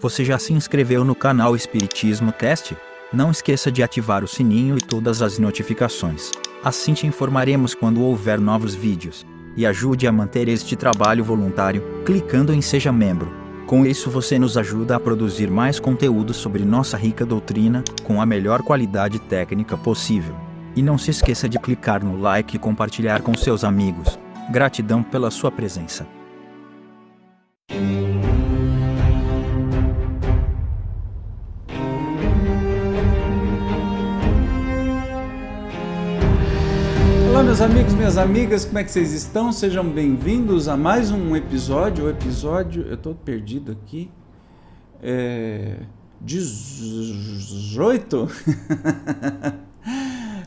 Você já se inscreveu no canal Espiritismo Cast? Não esqueça de ativar o sininho e todas as notificações. Assim te informaremos quando houver novos vídeos. E ajude a manter este trabalho voluntário, clicando em Seja Membro. Com isso você nos ajuda a produzir mais conteúdo sobre nossa rica doutrina, com a melhor qualidade técnica possível. E não se esqueça de clicar no like e compartilhar com seus amigos. Gratidão pela sua presença. Olá meus amigos, minhas amigas, como é que vocês estão? Sejam bem-vindos a mais um episódio, eu tô perdido aqui, 18,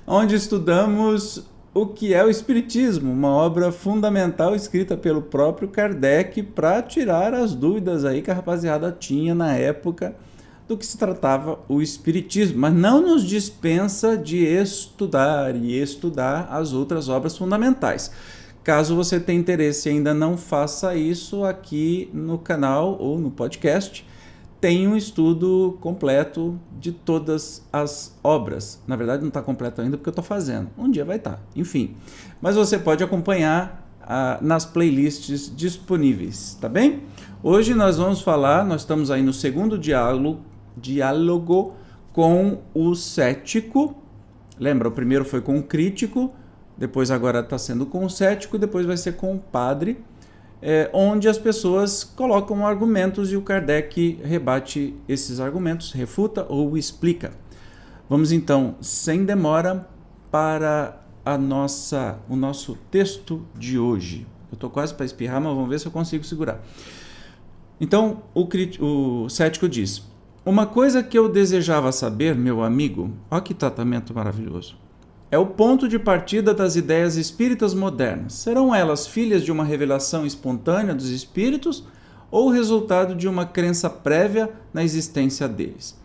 onde estudamos o que é o Espiritismo, uma obra fundamental escrita pelo próprio Kardec para tirar as dúvidas aí que a rapaziada tinha na época do que se tratava o Espiritismo, mas não nos dispensa de estudar as outras obras fundamentais. Caso você tenha interesse e ainda não faça isso, aqui no canal ou no podcast, tem um estudo completo de todas as obras. Na verdade não está completo ainda porque eu estou fazendo, um dia vai estar, enfim. Mas você pode acompanhar nas playlists disponíveis, tá bem? Hoje nós estamos aí no segundo diálogo com o cético. Lembra, o primeiro foi com o crítico, depois agora está sendo com o cético, depois vai ser com o padre, onde as pessoas colocam argumentos e o Kardec rebate esses argumentos, refuta ou explica. Vamos então, sem demora, para o nosso texto de hoje. Eu estou quase para espirrar, mas vamos ver se eu consigo segurar. Então, o cético diz: uma coisa que eu desejava saber, meu amigo, olha que tratamento maravilhoso, é o ponto de partida das ideias espíritas modernas. Serão elas filhas de uma revelação espontânea dos espíritos ou resultado de uma crença prévia na existência deles?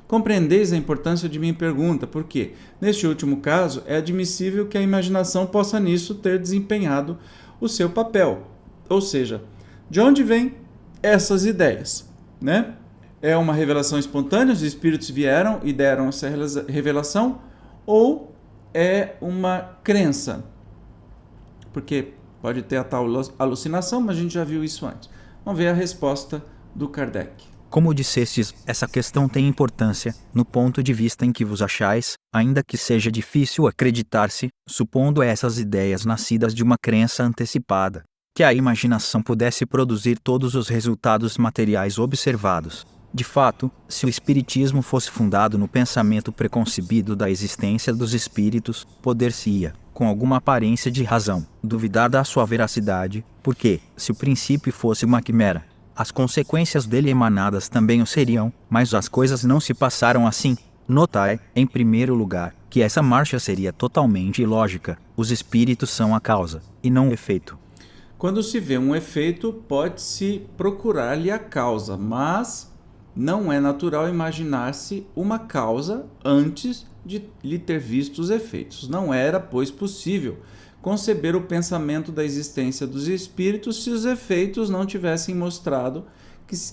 Compreendeis a importância de minha pergunta, porque, neste último caso, é admissível que a imaginação possa nisso ter desempenhado o seu papel. Ou seja, de onde vêm essas ideias, né? É uma revelação espontânea, os espíritos vieram e deram essa revelação, ou é uma crença? Porque pode ter a tal alucinação, mas a gente já viu isso antes. Vamos ver a resposta do Kardec. Como dissestes, essa questão tem importância, no ponto de vista em que vos achais, ainda que seja difícil acreditar-se, supondo essas ideias nascidas de uma crença antecipada, que a imaginação pudesse produzir todos os resultados materiais observados. De fato, se o Espiritismo fosse fundado no pensamento preconcebido da existência dos espíritos, poder-se-ia, com alguma aparência de razão, duvidar da sua veracidade, porque, se o princípio fosse uma quimera, as consequências dele emanadas também o seriam, mas as coisas não se passaram assim. Notai, em primeiro lugar, que essa marcha seria totalmente ilógica. Os espíritos são a causa, e não o efeito. Quando se vê um efeito, pode-se procurar-lhe a causa, mas não é natural imaginar-se uma causa antes de lhe ter visto os efeitos. Não era, pois, possível conceber o pensamento da existência dos espíritos se os efeitos não tivessem mostrado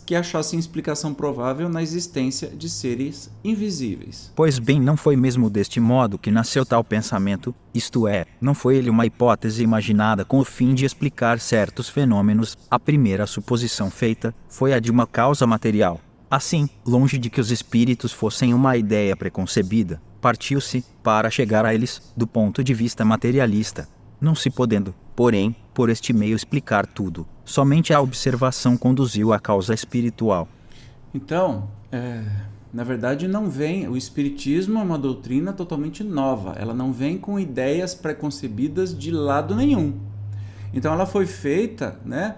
que achassem explicação provável na existência de seres invisíveis. Pois bem, não foi mesmo deste modo que nasceu tal pensamento, isto é, não foi ele uma hipótese imaginada com o fim de explicar certos fenômenos. A primeira suposição feita foi a de uma causa material. Assim, longe de que os espíritos fossem uma ideia preconcebida, partiu-se, para chegar a eles, do ponto de vista materialista. Não se podendo, porém, por este meio explicar tudo, somente a observação conduziu à causa espiritual. Então, na verdade o Espiritismo é uma doutrina totalmente nova, ela não vem com ideias preconcebidas de lado nenhum. Então ela foi feita, né?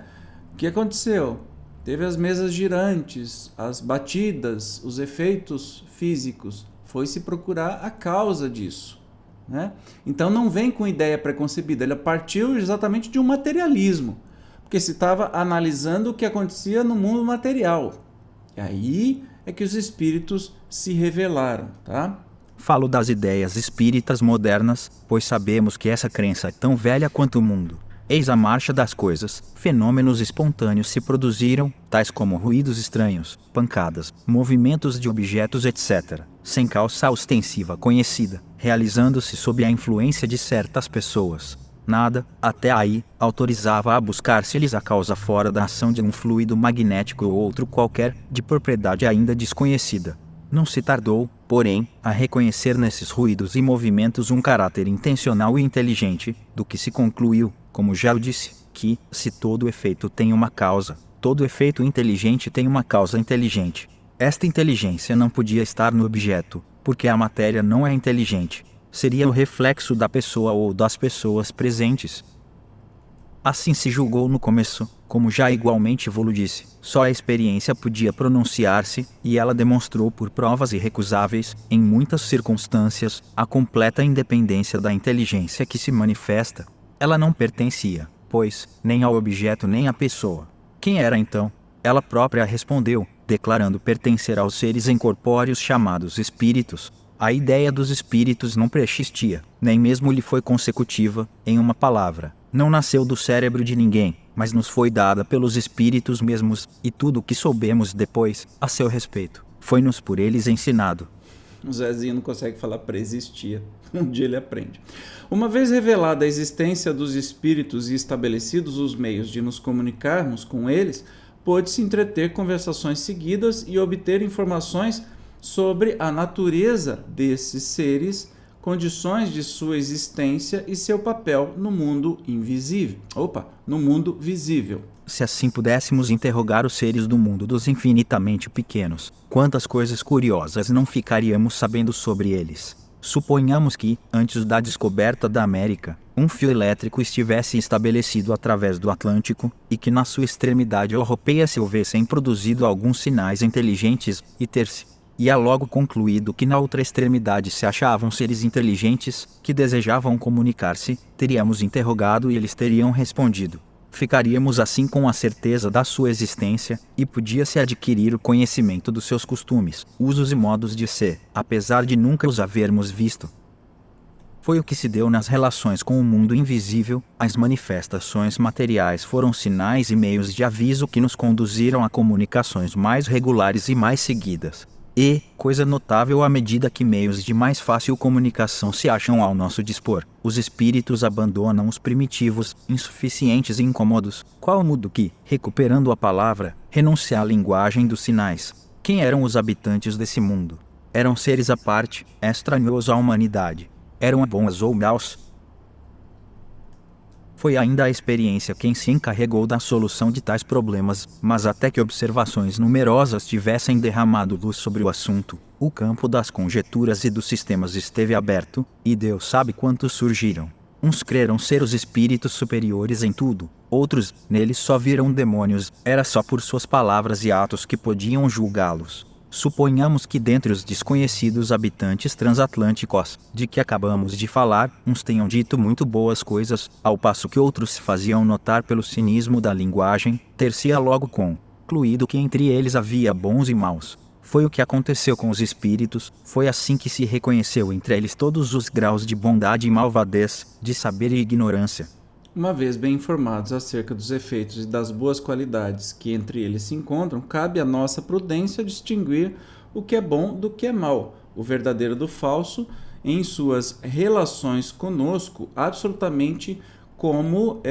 O que aconteceu? Teve as mesas girantes, as batidas, os efeitos físicos. Foi-se procurar a causa disso, né? Então não vem com ideia preconcebida, ela partiu exatamente de um materialismo, porque se estava analisando o que acontecia no mundo material. E aí é que os espíritos se revelaram, tá? Falo das ideias espíritas modernas, pois sabemos que essa crença é tão velha quanto o mundo. Eis a marcha das coisas, fenômenos espontâneos se produziram, tais como ruídos estranhos, pancadas, movimentos de objetos etc., sem causa ostensiva conhecida, realizando-se sob a influência de certas pessoas. Nada, até aí, autorizava a buscar-se-lhes a causa fora da ação de um fluido magnético ou outro qualquer, de propriedade ainda desconhecida. Não se tardou, porém, a reconhecer nesses ruídos e movimentos um caráter intencional e inteligente, do que se concluiu, como já o disse, que, se todo efeito tem uma causa, todo efeito inteligente tem uma causa inteligente. Esta inteligência não podia estar no objeto, porque a matéria não é inteligente. Seria o reflexo da pessoa ou das pessoas presentes. Assim se julgou no começo, como já igualmente vou-lo disse, só a experiência podia pronunciar-se, e ela demonstrou por provas irrecusáveis, em muitas circunstâncias, a completa independência da inteligência que se manifesta. Ela não pertencia, pois, nem ao objeto nem à pessoa. Quem era então? Ela própria respondeu, declarando pertencer aos seres incorpóreos chamados espíritos. A ideia dos espíritos não preexistia, nem mesmo lhe foi consecutiva, em uma palavra. Não nasceu do cérebro de ninguém, mas nos foi dada pelos espíritos mesmos, e tudo o que soubemos depois, a seu respeito, foi-nos por eles ensinado. O Zezinho não consegue falar preexistia. Um dia ele aprende. Uma vez revelada a existência dos espíritos e estabelecidos os meios de nos comunicarmos com eles, pôde-se entreter conversações seguidas e obter informações sobre a natureza desses seres, condições de sua existência e seu papel no mundo invisível. No mundo visível. Se assim pudéssemos interrogar os seres do mundo dos infinitamente pequenos, quantas coisas curiosas não ficaríamos sabendo sobre eles? Suponhamos que, antes da descoberta da América, um fio elétrico estivesse estabelecido através do Atlântico, e que na sua extremidade europeia se houvessem produzido alguns sinais inteligentes, e é logo concluído que na outra extremidade se achavam seres inteligentes, que desejavam comunicar-se, teríamos interrogado e eles teriam respondido. Ficaríamos assim com a certeza da sua existência, e podia-se adquirir o conhecimento dos seus costumes, usos e modos de ser, apesar de nunca os havermos visto. Foi o que se deu nas relações com o mundo invisível. As manifestações materiais foram sinais e meios de aviso que nos conduziram a comunicações mais regulares e mais seguidas. E, coisa notável, à medida que meios de mais fácil comunicação se acham ao nosso dispor, os espíritos abandonam os primitivos, insuficientes e incômodos, qual mudo que, recuperando a palavra, renuncia à linguagem dos sinais. Quem eram os habitantes desse mundo? Eram seres à parte, estranhos à humanidade. Eram bons ou maus? Foi ainda a experiência quem se encarregou da solução de tais problemas, mas até que observações numerosas tivessem derramado luz sobre o assunto, o campo das conjecturas e dos sistemas esteve aberto, e Deus sabe quantos surgiram. Uns creram ser os espíritos superiores em tudo, outros, neles só viram demônios, era só por suas palavras e atos que podiam julgá-los. Suponhamos que dentre os desconhecidos habitantes transatlânticos, de que acabamos de falar, uns tenham dito muito boas coisas, ao passo que outros se faziam notar pelo cinismo da linguagem, ter-se-á logo concluído que entre eles havia bons e maus. Foi o que aconteceu com os espíritos, foi assim que se reconheceu entre eles todos os graus de bondade e malvadez, de saber e ignorância. Uma vez bem informados acerca dos efeitos e das boas qualidades que entre eles se encontram, cabe à nossa prudência distinguir o que é bom do que é mal, o verdadeiro do falso, em suas relações conosco, absolutamente como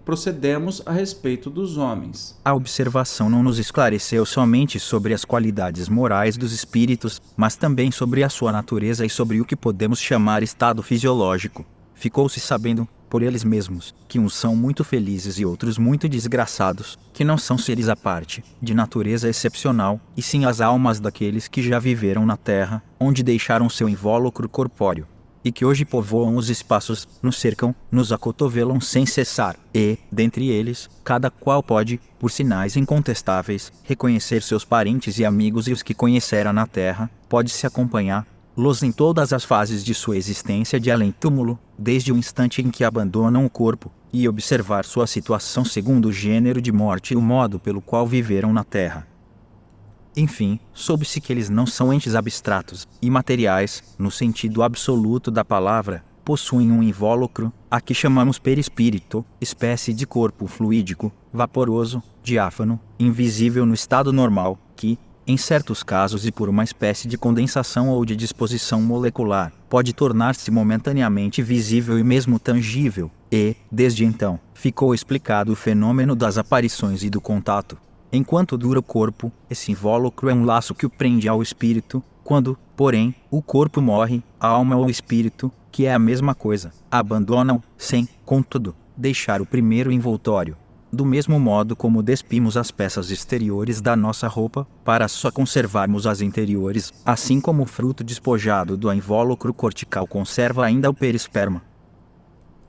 procedemos a respeito dos homens. A observação não nos esclareceu somente sobre as qualidades morais dos espíritos, mas também sobre a sua natureza e sobre o que podemos chamar estado fisiológico. Ficou-se sabendo, por eles mesmos, que uns são muito felizes e outros muito desgraçados, que não são seres à parte, de natureza excepcional, e sim as almas daqueles que já viveram na terra, onde deixaram seu invólucro corpóreo, e que hoje povoam os espaços, nos cercam, nos acotovelam sem cessar, e, dentre eles, cada qual pode, por sinais incontestáveis, reconhecer seus parentes e amigos e os que conhecera na terra, pode-se acompanhar-los em todas as fases de sua existência de além-túmulo, desde o instante em que abandonam o corpo, e observar sua situação segundo o gênero de morte e o modo pelo qual viveram na terra. Enfim, soube-se que eles não são entes abstratos, imateriais, no sentido absoluto da palavra, possuem um invólucro, a que chamamos perispírito, espécie de corpo fluídico, vaporoso, diáfano, invisível no estado normal, que, em certos casos e por uma espécie de condensação ou de disposição molecular, pode tornar-se momentaneamente visível e mesmo tangível, e, desde então, ficou explicado o fenômeno das aparições e do contato. Enquanto dura o corpo, esse invólucro é um laço que o prende ao espírito. Quando, porém, o corpo morre, a alma ou o espírito, que é a mesma coisa, abandonam, sem, contudo, deixar o primeiro envoltório. Do mesmo modo como despimos as peças exteriores da nossa roupa, para só conservarmos as interiores, assim como o fruto despojado do invólucro cortical conserva ainda o perisperma.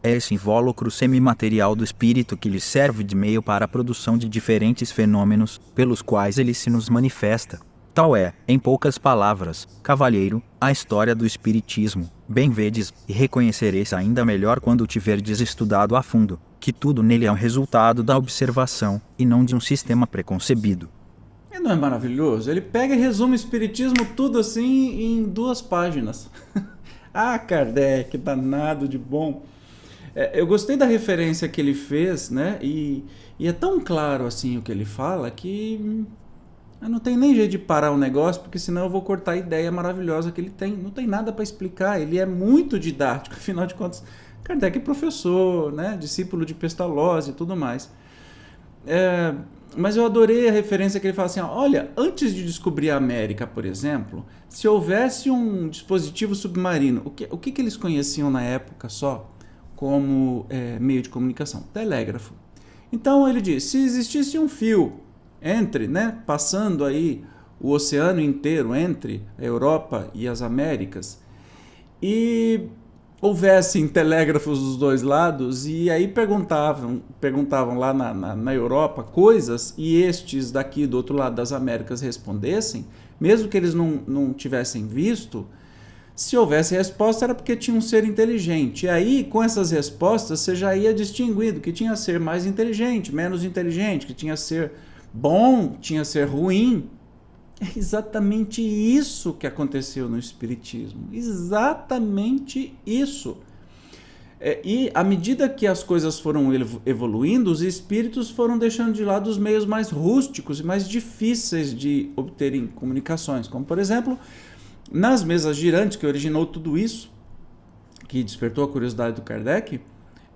É esse invólucro semimaterial do espírito que lhe serve de meio para a produção de diferentes fenômenos, pelos quais ele se nos manifesta. Tal é, em poucas palavras, cavalheiro, a história do espiritismo. Bem vedes, e reconhecereis ainda melhor quando tiverdes estudado a fundo, que tudo nele é um resultado da observação, e não de um sistema preconcebido. E não é maravilhoso? Ele pega e resume o espiritismo tudo assim em 2 páginas. Ah, Kardec, danado de bom. Eu gostei da referência que ele fez, né? E é tão claro assim o que ele fala que eu não tenho nem jeito de parar o negócio, porque senão eu vou cortar a ideia maravilhosa que ele tem. Não tem nada para explicar, ele é muito didático, afinal de contas, Kardec é professor, né? Discípulo de Pestalozzi e tudo mais. Mas eu adorei a referência que ele fala assim, ó, olha, antes de descobrir a América, por exemplo, se houvesse um dispositivo submarino, o que eles conheciam na época só como meio de comunicação? Telégrafo. Então ele diz, se existisse um fio entre, né, passando aí o oceano inteiro entre a Europa e as Américas, e houvessem telégrafos dos 2 lados, e aí perguntavam lá na Europa coisas, e estes daqui do outro lado das Américas respondessem, mesmo que eles não tivessem visto, se houvesse resposta era porque tinha um ser inteligente. E aí, com essas respostas, você já ia distinguindo que tinha ser mais inteligente, menos inteligente, que tinha ser bom, tinha ser ruim. É exatamente isso que aconteceu no Espiritismo. Exatamente isso. E à medida que as coisas foram evoluindo, os espíritos foram deixando de lado os meios mais rústicos e mais difíceis de obterem comunicações. Como, por exemplo, nas mesas girantes, que originou tudo isso, que despertou a curiosidade do Kardec,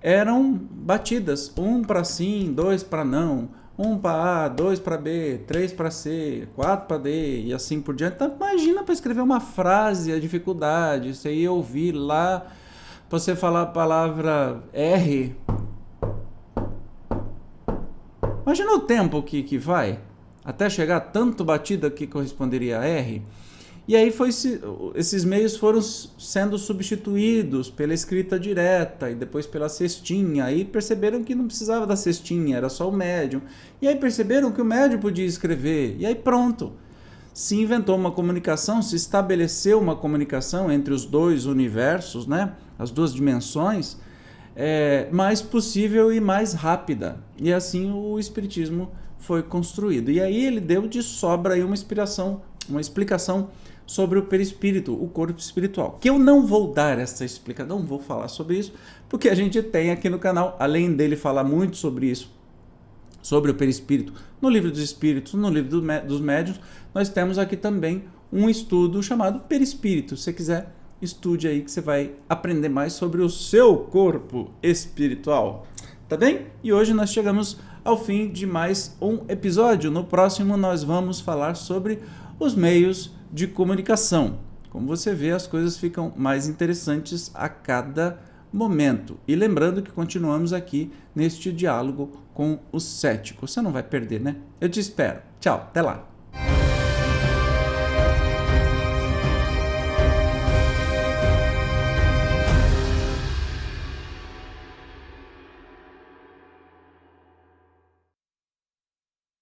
eram batidas, 1 para sim, 2 para não, 1 para A, 2 para B, 3 para C, 4 para D e assim por diante. Então, imagina para escrever uma frase, a dificuldade, você ia ouvir lá, para você falar a palavra R. Imagina o tempo que vai, até chegar tanto batida que corresponderia a R. E aí esses meios foram sendo substituídos pela escrita direta e depois pela cestinha. Aí perceberam que não precisava da cestinha, era só o médium. E aí perceberam que o médium podia escrever. E aí pronto, se inventou uma comunicação, se estabeleceu uma comunicação entre os 2 universos, né? As 2 dimensões, mais possível e mais rápida. E assim o Espiritismo foi construído. E aí ele deu de sobra aí uma explicação sobre o perispírito, o corpo espiritual. Que eu não vou dar essa explicação, não vou falar sobre isso, porque a gente tem aqui no canal, além dele falar muito sobre isso, sobre o perispírito, no Livro dos Espíritos, no Livro dos Médiuns, nós temos aqui também um estudo chamado Perispírito. Se você quiser, estude aí que você vai aprender mais sobre o seu corpo espiritual. Tá bem? E hoje nós chegamos ao fim de mais um episódio. No próximo nós vamos falar sobre os meios de comunicação. Como você vê, as coisas ficam mais interessantes a cada momento. E lembrando que continuamos aqui neste diálogo com o cético. Você não vai perder, né? Eu te espero. Tchau, até lá.